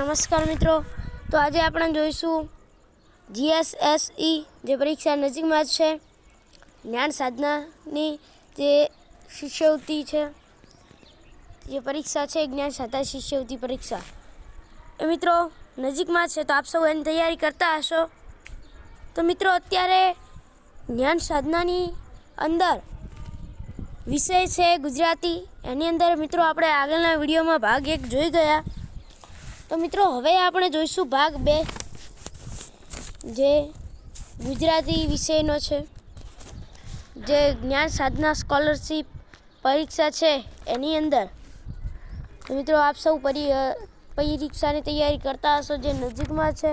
નમસ્કાર મિત્રો, તો આજે આપણે જોઈશું જીએસએસઈ જે પરીક્ષા નજીકમાં જ છે, જ્ઞાન સાધનાની જે શિષ્યવૃત્તિ છે, જે પરીક્ષા છે જ્ઞાન સાધના શિષ્યવૃત્તિ પરીક્ષા એ મિત્રો નજીકમાં છે. તો આપ સૌ એની તૈયારી કરતા હશો. તો મિત્રો અત્યારે જ્ઞાન સાધનાની અંદર વિષય છે ગુજરાતી. એની અંદર મિત્રો આપણે આગળના વિડીયોમાં ભાગ 1 જોઈ ગયા. તો મિત્રો હવે આપણે જોઈશું ભાગ 2, જે ગુજરાતી વિષયનો છે, જે જ્ઞાન સાધના સ્કોલરશિપ પરીક્ષા છે એની અંદર. તો મિત્રો આપ સૌ પરીક્ષાની તૈયારી કરતા હશો, જે નજીકમાં છે.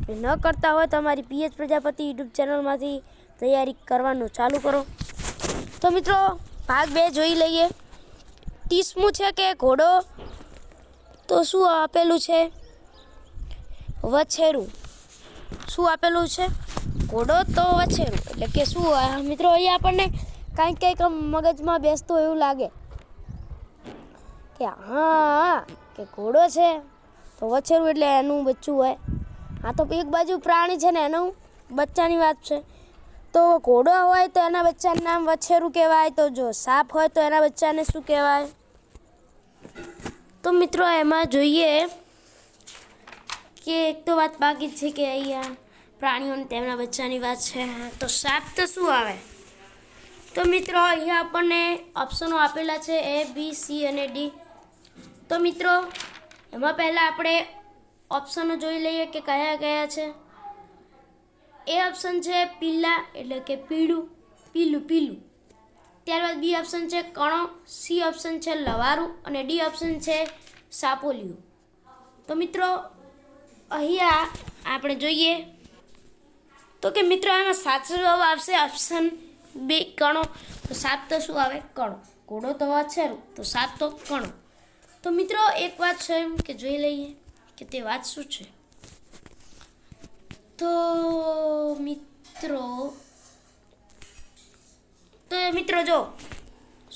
ન કરતા હોય તો અમારી પીએચ પ્રજાપતિ યુટ્યુબ ચેનલમાંથી તૈયારી કરવાનું ચાલુ કરો. તો મિત્રો ભાગ 2 જોઈ લઈએ. 30મું છે કે ઘોડો તો શું આપેલું છે? વછેરું. શું આપેલું છે? ઘોડો તો વછેરું. એટલે કે શું મિત્રો અહીંયા આપણને કંઈક મગજમાં બેસતું એવું લાગે કે હા કે ઘોડો છે તો વછેરું એટલે એનું બચ્ચું હોય. આ તો એક બાજુ પ્રાણી છે ને એનું બચ્ચાની વાત છે. તો ઘોડો હોય તો એના બચ્ચાનું નામ વછેરું કહેવાય. તો જો સાપ હોય તો એના બચ્ચાને શું કહેવાય? તો મિત્રો એમાં જોઈએ કે એક તો વાત બાકી છે કે અહીંયા પ્રાણીઓને તેમના બચ્ચાની વાત છે. તો સાપ તો શું આવે? તો મિત્રો અહીંયા આપણને ઓપ્શનો આપેલા છે A, B, C અને D. તો મિત્રો એમાં પહેલાં આપણે ઓપ્શનો જોઈ લઈએ કે કયા કયા છે. એ ઓપ્શન છે પીલા, એટલે કે પીલું. ત્યારબાદ બી ઓપ્શન છે કણો, સી ઓપ્શન છે લવારું અને ડી ઓપ્શન છે સાપોલિયું. તો મિત્રો અહીંયા આપણે જોઈએ તો કે મિત્રો આમાં સાચો જવાબ આવશે ઓપ્શન બી કણો. તો સાપ તો શું આવે? કણો. ઘોડો તો વછેરું, તો સાપ તો કણો. તો મિત્રો એક વાત છે એમ કે જોઈ લઈએ કે તે વાત શું છે. તો મિત્રો જો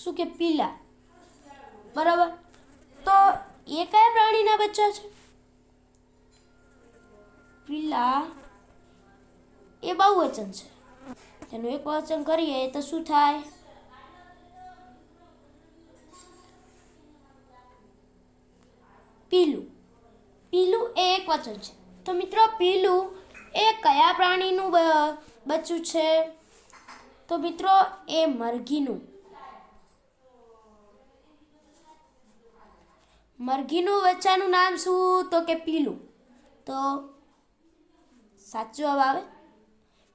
શું કે પીલા, બરાબર. તો એ કયા પ્રાણીના બચ્ચા છે? પીલા એ બહુવચન છે. એનું એક વચન કરીએ તો શું થાય? પીલું એ એક વચન છે. તો મિત્રો પીલું એ કયા પ્રાણીનું બચ્ચું છે? તો મિત્રો એ મરઘીનું બચ્ચાનું નામ શું? તો કે પીલું. તો સાચો જવાબ આવે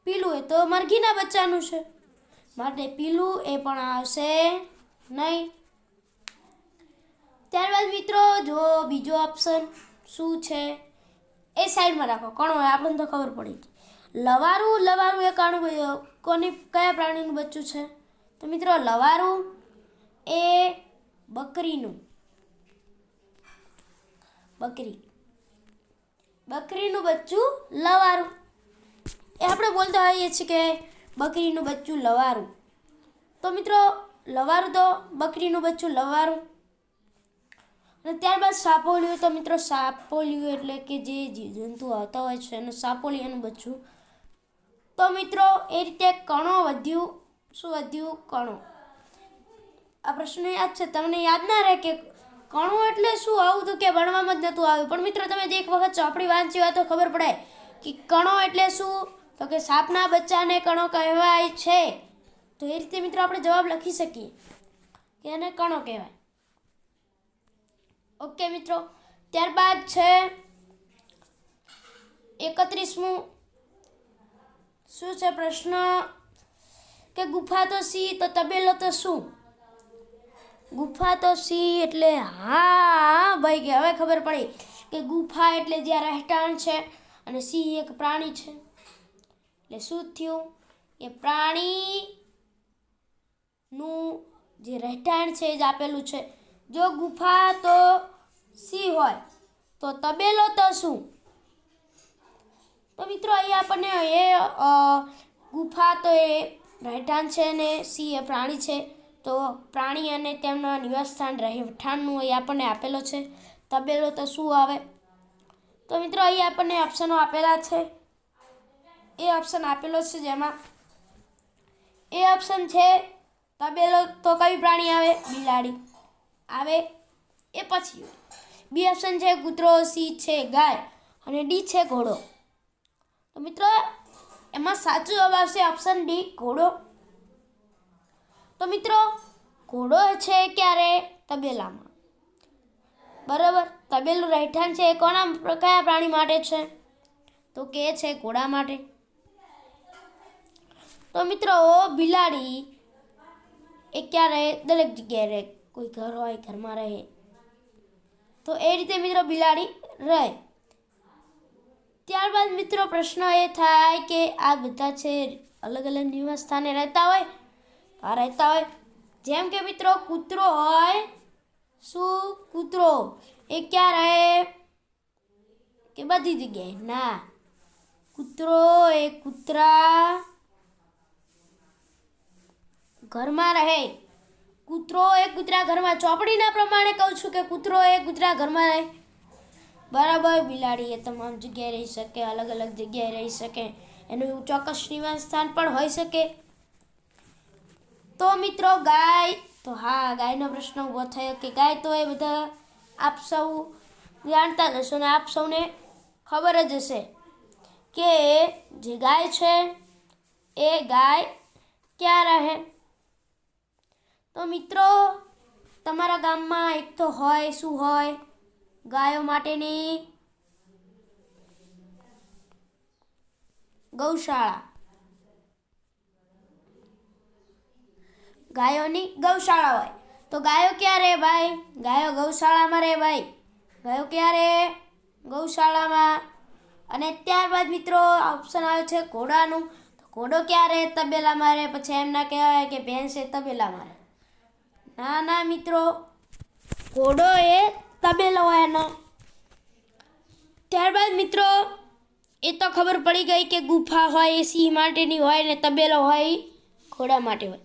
પીલું. એ તો મરઘીના બચ્ચાનું છે, માટે પીલું એ પણ આવશે નહીં. ત્યારબાદ મિત્રો જો બીજો ઓપ્શન શું છે એ સાઈડમાં રાખો. કણો આપણને તો ખબર પડી. લવારું એ કયા પ્રાણીનું બચ્ચું છે? તો મિત્રો લવારું એ બકરીનું બચ્ચું લવારું. એ આપણે બોલતા હોઈએ છીએ કે બકરીનું બચ્ચું લવારું. તો મિત્રો લવારું તો બકરીનું બચ્ચું લવારું. અને ત્યારબાદ સાપોલિયું. તો મિત્રો સાપોલિયું એટલે કે જે જીવજંતુ આવતા હોય છે અને સાપોલિયાનું બચ્ચું. તો મિત્રો એ રીતે કણો વધ્યું. શું વધ્યું? કણો. આ પ્રશ્ન યાદ છે? તમને યાદ ના રહે કે કણો એટલે શું? આવું તો કે ભણવામાં જ નહોતું આવ્યું. પણ મિત્રો તમે જે એક વખત ચોપડી વાંચી હોય તો ખબર પડે કે કણો એટલે શું. તો કે સાપના બચ્ચાને કણો કહેવાય છે. તો એ રીતે મિત્રો આપણે જવાબ લખી શકીએ કે એને કણો કહેવાય. ઓકે મિત્રો, ત્યારબાદ છે 31મું. શું છે પ્રશ્ન? કે ગુફા તો સી તો તબેલો તો શું? ગુફા તો સી એટલે હા ભાઈ કે હવે ખબર પડી કે ગુફા એટલે જ્યાં રહેઠાણ છે અને સી એક પ્રાણી છે. એટલે શું થયું? એ પ્રાણીનું જે રહેઠાણ છે એ જ આપેલું છે. જો ગુફા તો સી હોય તો તબેલો તો શું? તો મિત્રો અહીંયા આપણને એ ગુફા તો એ રહેઠાણ છે ને સી એ પ્રાણી છે. તો પ્રાણી અને તેમના નિવાસસ્થાન રહેઠાણનું એ આપણને આપેલો છે. તબેલો તો શું આવે? મિત્રો અહીં આપણને ઓપ્શનો આપેલા છે. એ ઓપ્શન આપેલો છે જેમાં એ ઓપ્શન છે તબેલો, તો કયું પ્રાણી આવે? બિલાડી આવે. એ પછી બી ઓપ્શન છે કૂતરો, સી છે ગાય અને ડી છે ઘોડો. તો મિત્રો એમાં સાચો જવાબ આવશે ઓપ્શન ડી, ઘોડો. તો મિત્રો ઘોડો છે ક્યારે? તબેલામાં. બરાબર. તબેલું રહેઠાણ છે એ કયા પ્રાણી માટે છે? તો કે છે ઘોડા માટે. તો મિત્રો બિલાડી એ ક્યારે? દરેક જગ્યાએ રહે. કોઈ ઘર હોય ઘરમાં રહે. તો એ રીતે મિત્રો બિલાડી રહે. ત્યારબાદ મિત્રો પ્રશ્ન એ થાય કે આ બધા છે અલગ અલગ નિવાસ સ્થાને રહેતા હોય. જેમ કે મિત્રો કૂતરો હોય. શું? કૂતરો એ ક્યાં રહે? કે બધી જગ્યાએ? ના, કૂતરો એ કૂતરા ઘરમાં રહે. કૂતરો એ કૂતરા ઘરમાં. ચોપડીના પ્રમાણે કહું છું કે કૂતરો એ કૂતરા ઘરમાં રહે. બરાબર. બિલાડી એ તમામ જગ્યાએ રહી શકે, અલગ અલગ જગ્યાએ રહી શકે. એનું ચોક્કસ નિવાસ સ્થાન પણ હોઈ શકે. તો મિત્રો ગાય, તો હા, ગાયનો પ્રશ્ન ઊભો થયો કે ગાય તો એ બધા આપ સૌ જાણતા જ હશો ને આપ સૌને ખબર જ હશે કે જે ગાય છે એ ગાય ક્યાં રહે? તો મિત્રો તમારા ગામમાં એક તો હોય, શું હોય? ગાયો માટેની ગૌશાળા. ગાયોની ગૌશાળા હોય. તો ગાયો ક્યાં રહે ભાઈ? ગાયો ગૌશાળામાં રહે ભાઈ. ગાયો ક્યાં રહે? ગૌશાળામાં. અને ત્યારબાદ મિત્રો ઓપ્શન આવે છે ઘોડાનું. તો ઘોડો ક્યાં રહે? તબેલામાં રહે. પછી એમ ના કહેવાય કે ભેંસ એ તબેલામાં રહે. ના મિત્રો, ઘોડો એ તબેલો હોય એનો. ત્યારબાદ મિત્રો એ તો ખબર પડી ગઈ કે ગુફા હોય એ સિંહ માટેની હોય ને તબેલો હોય ઘોડા માટે હોય.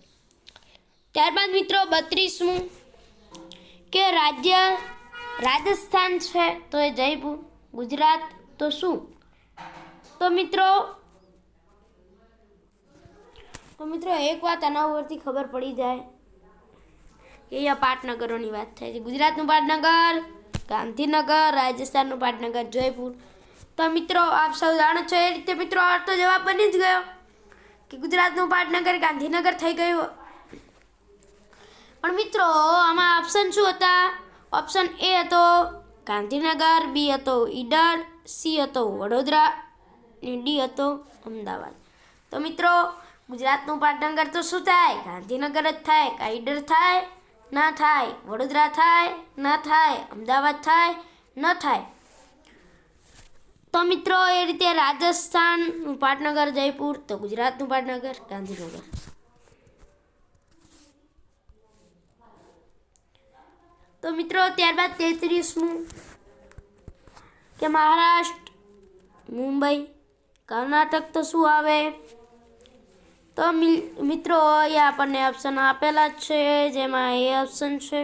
ત્યારબાદ મિત્રો 32મું કે રાજ્ય રાજસ્થાન છે તો એ જયપુર. ગુજરાત તો શું? તો મિત્રો એક વાત આના ઉપરથી ખબર પડી જાય કે અહીંયા પાટનગરોની વાત થાય છે. ગુજરાતનું પાટનગર ગાંધીનગર, રાજસ્થાનનું પાટનગર જયપુર. તો મિત્રો આપ સૌ જાણો છો એ રીતે મિત્રો આ તો જવાબ બની જ ગયો કે ગુજરાતનું પાટનગર ગાંધીનગર થઈ ગયું. પણ મિત્રો આમાં ઓપ્શન શું હતા? ઓપ્શન એ હતો ગાંધીનગર, બી હતો ઈડર, સી હતો વડોદરા અને ડી હતો અમદાવાદ. તો મિત્રો ગુજરાતનું પાટનગર તો શું થાય? ગાંધીનગર જ થાય. કાં ઈડર થાય? ના થાય. વડોદરા થાય? ના થાય. અમદાવાદ થાય? ન થાય. તો મિત્રો એ રીતે રાજસ્થાનનું પાટનગર જયપુર, તો ગુજરાતનું પાટનગર ગાંધીનગર. તો મિત્રો ત્યારબાદ 33મું કે મહારાષ્ટ્ર, મુંબઈ, કર્ણાટક તો શું આવે? તો મિત્રો અહીંયા આપણને ઓપ્શન આપેલા જ છે જેમાં એ ઓપ્શન છે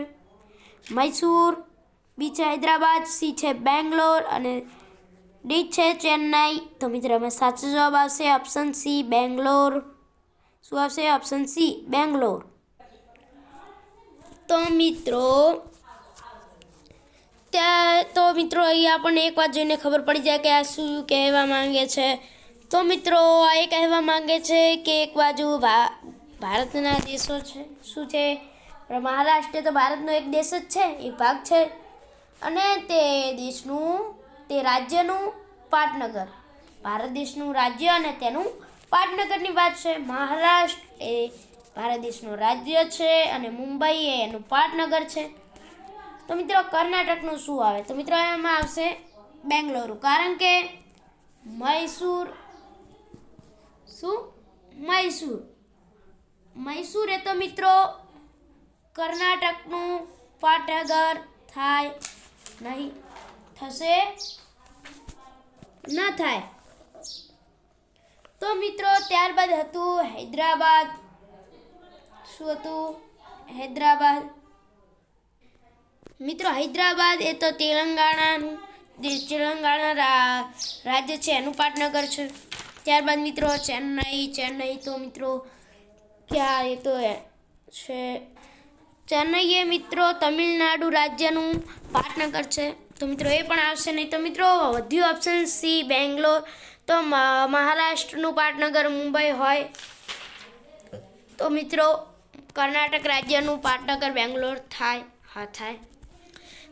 મૈસૂર, બી છે હૈદરાબાદ, સી છે બેંગ્લોર અને ડી છે ચેન્નાઈ. તો મિત્રો એમાં સાચો જવાબ આવશે ઓપ્શન સી બેંગ્લોર. શું આવશે? Option C Bangalore. તો મિત્રો અહીં આપણને એક વાત જોઈને ખબર પડી જાય કે આ શું કહેવા માંગે છે. તો મિત્રો આ એ કહેવા માંગે છે કે એક બાજુ ભારતના દેશો છે. શું છે? મહારાષ્ટ્ર તો ભારતનો એક દેશ જ છે, એક ભાગ છે. અને તે રાજ્યનું પાટનગર, ભારત દેશનું રાજ્ય અને તેનું પાટનગરની વાત છે. મહારાષ્ટ્ર એ ભારત દેશનું રાજ્ય છે અને મુંબઈ એ એનું પાટનગર છે. તો મિત્રો કર્ણાટકનું શું આવે? તો મિત્રો એમાં આવશે બેંગલુરુ. કારણ કે મૈસૂર એ તો મિત્રો કર્ણાટકનું પાટનગર થાય નહીં. થશે? ન થાય. તો મિત્રો ત્યારબાદ હતું હૈદરાબાદ. શું હતું? હૈદરાબાદ. મિત્રો હૈદરાબાદ એ તો તેલંગાણાનું જે રાજ્ય છે એનું પાટનગર છે. ત્યારબાદ મિત્રો ચેન્નઈ તો મિત્રો ક્યાં એ તો છે ચેન્નઈ એ મિત્રો તમિલનાડુ રાજ્યનું પાટનગર છે. તો મિત્રો એ પણ આવશે નહીં. તો મિત્રો વધ્યું ઓપ્શન સી બેંગ્લોર. તો મહારાષ્ટ્રનું પાટનગર મુંબઈ હોય. તો મિત્રો કર્ણાટક રાજ્યનું પાટનગર બેંગ્લોર થાય. હા થાય.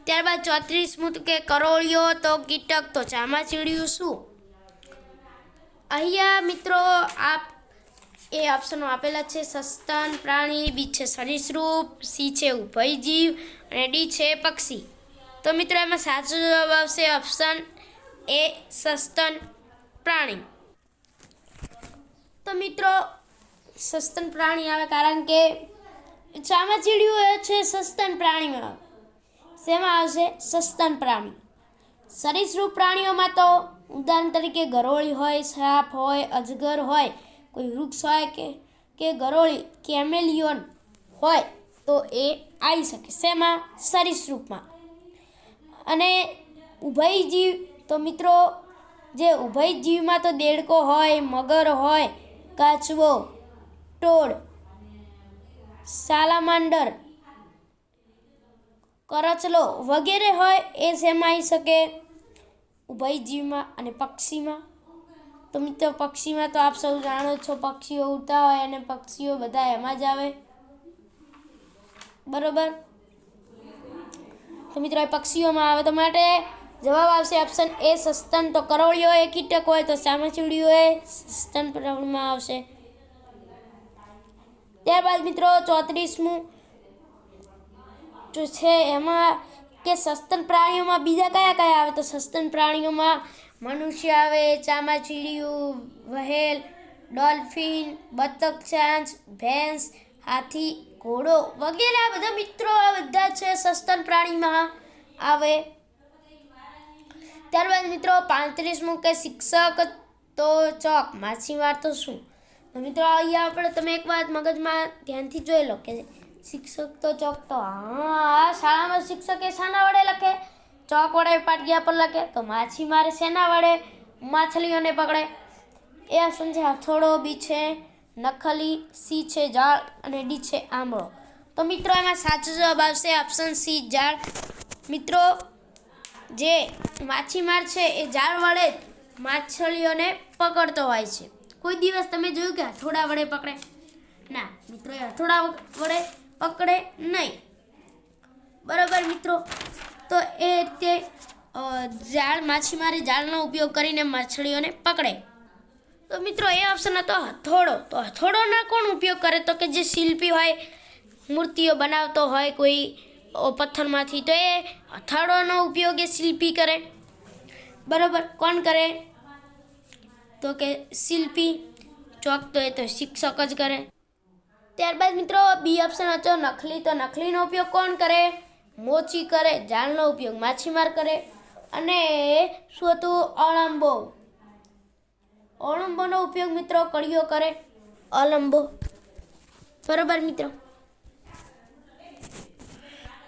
ત્યારબાદ 34મું કે કરોળિયો તો કીટક તો ચામાચીડિયું શું? અહીંયા મિત્રો આ એ ઓપ્શનો આપેલા છે. સસ્તન પ્રાણી, બી છે સરીસૃપ, સી છે ઉભયજીવ અને ડી છે પક્ષી. તો મિત્રો એમાં સાચો જવાબ આવશે ઓપ્શન એ સસ્તન પ્રાણી. તો મિત્રો સસ્તન પ્રાણી આવે કારણ કે ચામાચીડિયું એ છે સસ્તન પ્રાણીમાં. શેમાં આવશે? સસ્તન પ્રાણી. સરીસૃપ પ્રાણીઓમાં તો ઉદાહરણ તરીકે ગરોળી હોય, સાપ હોય, અજગર હોય, કોઈ વૃક્ષ હોય કે ગરોળી કેમેલિયોન હોય તો એ આવી શકે. શેમાં? સરીસૃપમાં. અને ઉભયજીવ તો મિત્રો જે ઉભયજીવમાં તો દેડકો હોય, મગર હોય, કાચબો, ટોળ, સાલામાન્ડર, કરચલો વગેરે હોય એ શેમાં આવી શકે? ઉભયજીવમાં. અને પક્ષીમાં તો મિત્રો પક્ષીમાં તો આપ સૌ જાણો છો પક્ષીઓ ઉડતા હોય અને પક્ષીઓ બધા એમાં જ આવે. બરોબર. તો મિત્રો એ પક્ષીઓમાં આવે. તો માટે જવાબ આવશે ઓપ્શન એ સસ્તન. તો કરોળિયો એ કીટક હોય તો ચામાચીડિયું એ સસ્તન પ્રાણીમાં આવશે. ત્યારબાદ મિત્રો 34મું છે એમાં કે સસ્તન પ્રાણીઓમાં બીજા કયા કયા આવે? તો સસ્તન પ્રાણીઓમાં મનુષ્ય આવે, ચામાચીડિયું, વહેલ, ડોલ્ફિન, બતક, ચાંચ, ભેંસ, હાથી, ઘોડો વગેરે આ બધા મિત્રો આ બધા છે સસ્તન પ્રાણીમાં આવે. ત્યારબાદ મિત્રો 35મું કે શિક્ષક તો ચોક, માછીમાર તો શું? તો મિત્રો અહીંયા આપણે તમે એક વાત મગજમાં ધ્યાનથી જોઈ લો કે શિક્ષક તો ચોક તો હા શાળામાં શિક્ષક એ શાના વડે લખે? ચોક વડે પાટિયા પર લખે. તો માછીમાર શેના વડે માછલીઓને પકડે? એ ઓપ્શન છે હથોડો, બી છે નખલી, સી છે જાળ અને ડી છે આંબળો. તો મિત્રો એમાં સાચો જવાબ આવશે ઓપ્શન સી જાળ. મિત્રો જે માછીમાર છે એ જાળ વડે માછલીઓને પકડતો હોય છે. કોઈ દિવસ તમે જોયું કે હથોડા વડે પકડે? ના મિત્રો એ હથોડા વડે પકડે નહીં. બરાબર મિત્રો. તો એ રીતે માછીમારી જાળનો ઉપયોગ કરીને માછલીઓને પકડે. તો મિત્રો એ ઓપ્શન હતો હથોડો. તો હથોડોનો કોણ ઉપયોગ કરે? તો કે જે શિલ્પી હોય, મૂર્તિઓ બનાવતો હોય કોઈ પથ્થરમાંથી, તો એ હથોડોનો ઉપયોગ એ શિલ્પી કરે. બરાબર. કોણ કરે? તો કે શિલ્પી. ચોક તો એ તો શિક્ષક જ કરે. ત્યારબાદ મિત્રો બી ઓપ્શન હતો નખલી. તો નખલીનો ઉપયોગ કોણ કરે? મોચી કરે. જાળનો ઉપયોગ માછીમાર કરે. અને શું હતું? અળંબો. અળંબોનો ઉપયોગ મિત્રો કળીઓ કરે. અલંબો. બરાબર મિત્રો.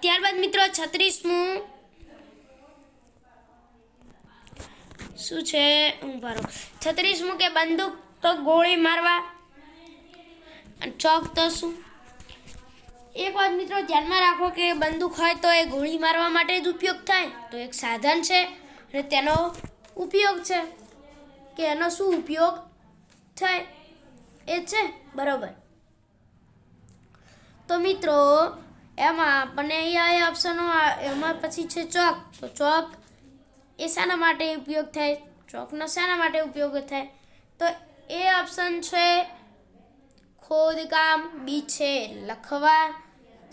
ત્યારબાદ મિત્રો 36મું શું છે? 36મું કે બંદૂક તો ગોળી મારવા. ચોક તો શું? એક વાત મિત્રો ધ્યાનમાં રાખો કે બંદૂક હોય તો એ ગોળી મારવા માટે જ ઉપયોગ થાય. તો એક સાધન છે અને તેનો ઉપયોગ છે કે એનો શું ઉપયોગ થાય એ છે. બરાબર. તો મિત્રો એમાં આપણને અહીંયા ઓપ્શનો એમાં પછી છે ચોક. તો ચોક એ શાના માટે ઉપયોગ થાય? ચોકનો શાના માટે ઉપયોગ થાય? તો એ ઓપ્શન છે ખોદકામ, બી છે લખવા,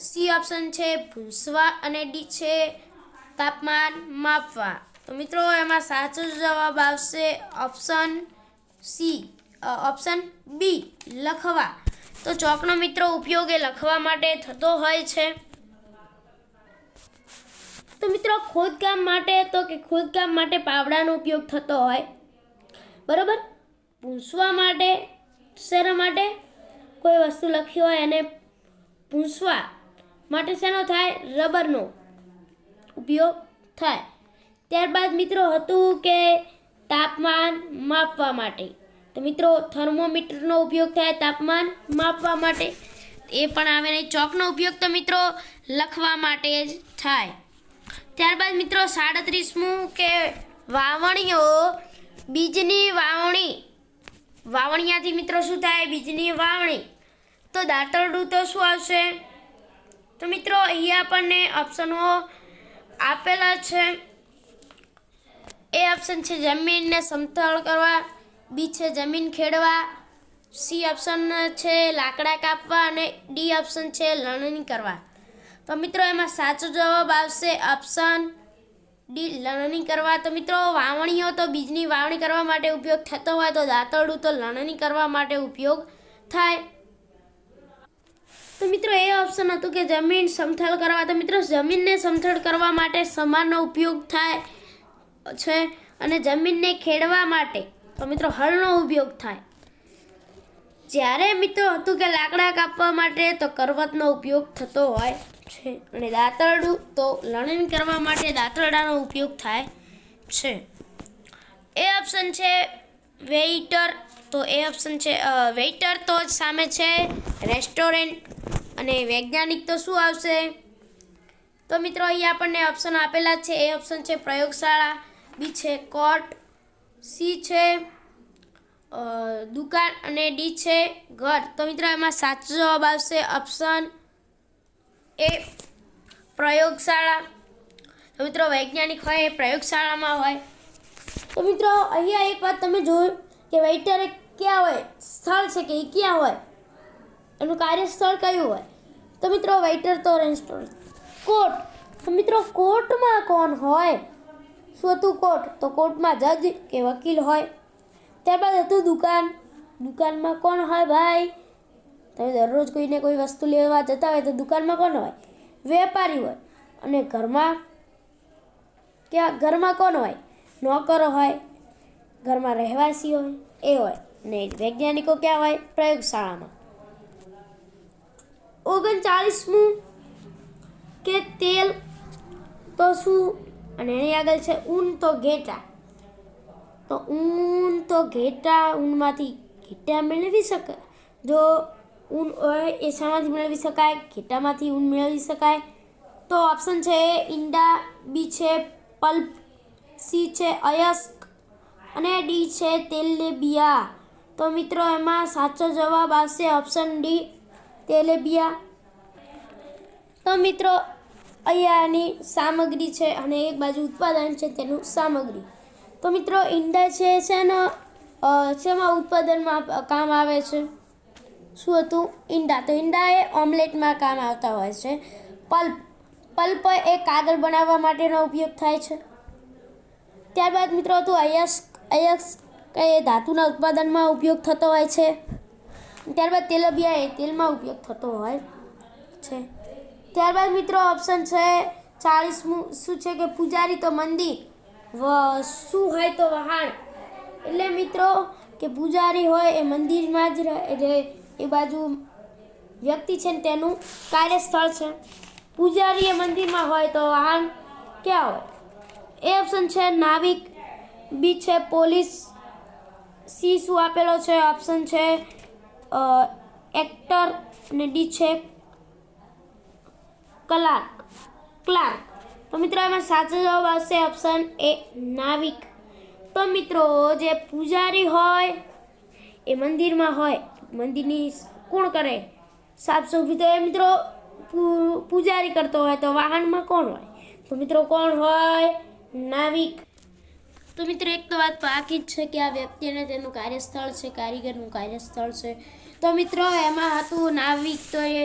સી ઓપ્શન છે ભૂંસવા અને ડી છે તાપમાન માપવા. તો મિત્રો એમાં સાચો જવાબ આવશે ઓપ્શન સી, ઓપ્શન બી લખવા. તો ચોકનો મિત્રો ઉપયોગ એ લખવા માટે થતો હોય છે. તો મિત્રો ખોદકામ માટે તો કે ખોદકામ માટે પાવડાનો ઉપયોગ થતો હોય. બરાબર. ભૂંસવા માટે શેના માટે? કોઈ વસ્તુ લખી હોય અને ભૂંસવા માટે શેનો થાય? રબરનો ઉપયોગ થાય. ત્યારબાદ મિત્રો હતું કે તાપમાન માપવા માટે. તો મિત્રો થર્મોમીટરનો ઉપયોગ થાય તાપમાન માપવા માટે. એ પણ આવે નહીં. ચોકનો ઉપયોગ તો મિત્રો લખવા માટે જ થાય. ત્યારબાદ મિત્રો 37મું કે વાવણીઓ, બીજની વાવણી. વાવણિયાથી મિત્રો શું થાય? બીજની વાવણી. તો દાંતરડું તો શું આવશે? તો મિત્રો અહીંયા આપણને ઓપ્શનો આપેલા છે. એ ઓપ્શન છે જમીનને સમતળ કરવા, બી છે જમીન ખેડવા, સી ઓપ્શન છે લાકડા કાપવા અને ડી ઓપ્શન છે લણણી કરવા. તો મિત્રો એમાં સાચો જવાબ આવશે ઓપ્શન ડી લણણી કરવા. તો મિત્રો વાવણીઓ તો બીજની વાવણી કરવા માટે ઉપયોગ થતો હોય તો દાંતરડું તો લણણી કરવા માટે ઉપયોગ થાય. તો મિત્રો એ ઓપ્શન હતું કે જમીન સમથળ કરવા. તો મિત્રો જમીનને સમથળ કરવા માટે સમારનો ઉપયોગ થાય છે અને જમીનને ખેડવા માટે તો મિત્રો હળનો ઉપયોગ થાય. જ્યારે મિત્રો હતું કે લાકડા કાપવા માટે તો કરવતનો ઉપયોગ થતો હોય છે અને દાંતરડું તો લણણી કરવા માટે દાંતરડાનો ઉપયોગ થાય છે. એ ઓપ્શન છે વેઇટર. તો એ ઓપ્શન છે વેઇટર તો સામે છે રેસ્ટોરન્ટ. અને વૈજ્ઞાનિક તો શું આવશે? તો મિત્રો અહીંયા આપણને ઓપ્શન આપેલા છે. એ ઓપ્શન છે પ્રયોગશાળા, બી છે કોર્ટ, સી છે દુકાન અને ડી છે ઘર. તો મિત્રો એમાં સાચો જવાબ આવશે ઓપ્શન એ પ્રયોગશાળા. તો મિત્રો વૈજ્ઞાનિક હોય એ પ્રયોગશાળામાં હોય. તો મિત્રો અહીંયા એક વાત તમે જોયું કે વેઇટર એ ક્યાં હોય? સ્થળ છે કે એ ક્યાં હોય? એનું કાર્યસ્થળ કયું હોય? તો મિત્રો વેઇટર તો રેસ્ટોરન્ટ. કોર્ટ. તો મિત્રો કોર્ટમાં કોણ હોય? શું હતું કોર્ટ? તો કોર્ટમાં જજ કે વકીલ હોય. ત્યારબાદ હતું દુકાન. દુકાનમાં કોણ હોય ભાઈ? તમે દરરોજ કોઈને કોઈ વસ્તુ લેવા જતા હોય તો દુકાનમાં કોણ હોય? વેપારી હોય. અને ઘરમાં ઘરમાં કોણ હોય? નોકરો હોય. ઘરમાં રહેવાસી હોય એ હોય. ને વૈજ્ઞાનિકો ક્યાં હોય? પ્રયોગશાળામાં. 39મું કે તેલ તો શું? અને એની આગળ છે ઊન તો ઘેટા. તો ઊન તો ઘેટા, ઊનમાંથી ઘેટા મેળવી શકાય. જો ઊન હોય એ શામાંથી મેળવી શકાય? ઘેટામાંથી ઊન મેળવી શકાય. તો ઓપ્શન છે ઈંડા, બી છે પલ્પ, સી છે અયસ્ક અને ડી છે તેલેબિયા. તો મિત્રો એમાં સાચો જવાબ આવશે ઓપ્શન ડી તેલેબિયા. તો મિત્રો અહીંયાની સામગ્રી છે અને એક બાજુ ઉત્પાદન છે તેનું સામગ્રી. તો મિત્રો ઈંડા છે શેનો શેમાં ઉત્પાદનમાં કામ આવે છે? શું હતું? ઈંડા. તો ઈંડા એ ઓમલેટમાં કામ આવતા હોય છે. પલ્પ એ કાગળ બનાવવા માટેનો ઉપયોગ થાય છે. ત્યારબાદ મિત્રો હતું અયસ્ક એ ધાતુના ઉત્પાદનમાં ઉપયોગ થતો હોય છે. ત્યારબાદ તેલબિયા એ તેલમાં ઉપયોગ થતો હોય છે. ત્યારબાદ મિત્રો ઓપ્શન છે 40મું શું છે કે પૂજારી તો મંદિર, શું હોય તો વહાણ. એટલે મિત્રો કે પૂજારી હોય એ મંદિરમાં જ રહે, એટલે એ બાજુ વ્યક્તિ છે ને તેનું કાર્યસ્થળ છે. પૂજારી એ મંદિરમાં હોય તો વહાણ ક્યાં હોય? એ ઓપ્શન છે નાવિક, બી છે પોલીસ, સી શું આપેલો છે? ઓપ્શન છે એક્ટર અને ડી છે ક્લાર્ક. તો મિત્રો એમાં સાચો જવાબ આવશે ઓપ્શન એ નાવિક. તો મિત્રો જે પૂજારી હોય એ મંદિરમાં હોય, મંદિરની કોણ કરે? સાફ સફાઈ. તો એ મિત્રો પૂજારી કરતો હોય તો વાહનમાં કોણ હોય? તો મિત્રો કોણ હોય? નાવિક. તો મિત્રો એક તો વાત પાકી જ છે કે આ વ્યક્તિને તેનું કાર્યસ્થળ છે, કારીગરનું કાર્યસ્થળ છે. તો મિત્રો એમાં હતું નાવિક, તો એ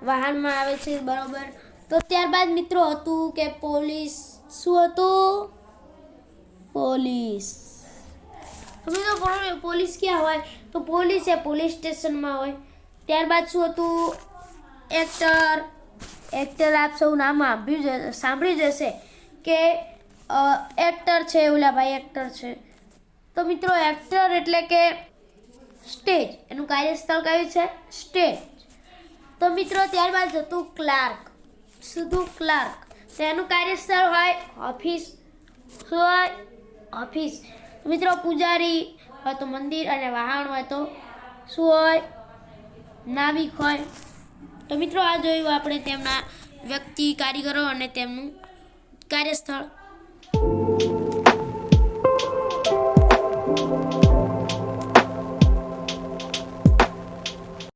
વાહનમાં આવે છે, બરાબર. તો ત્યારબાદ મિત્રો હતું કે પોલીસ. શું હતું? પોલીસ. તો મિત્રો પોલીસ ક્યાં હોય? તો પોલીસ એ પોલીસ સ્ટેશનમાં હોય. ત્યારબાદ શું હતું? એક્ટર આપ સૌ નામ સાંભળી જશે કે એક્ટર છે, ઓલા ભાઈ એક્ટર છે. તો મિત્રો એક્ટર એટલે કે સ્ટેજ, એનું કાર્યસ્થળ કયું છે? સ્ટેજ. તો મિત્રો ત્યારબાદ હતું ક્લાર્ક. શું? ક્લાર્ક. તો એનું કાર્યસ્થળ હોય ઓફિસ. શું હોય? ઓફિસ. મિત્રો પૂજારી હોય તો મંદિર અને વાહન હોય તો શું હોય? નાવિક હોય. તો મિત્રો આ જોયું આપણે તેમના વ્યક્તિ, કારીગરો અને તેમનું કાર્યસ્થળ.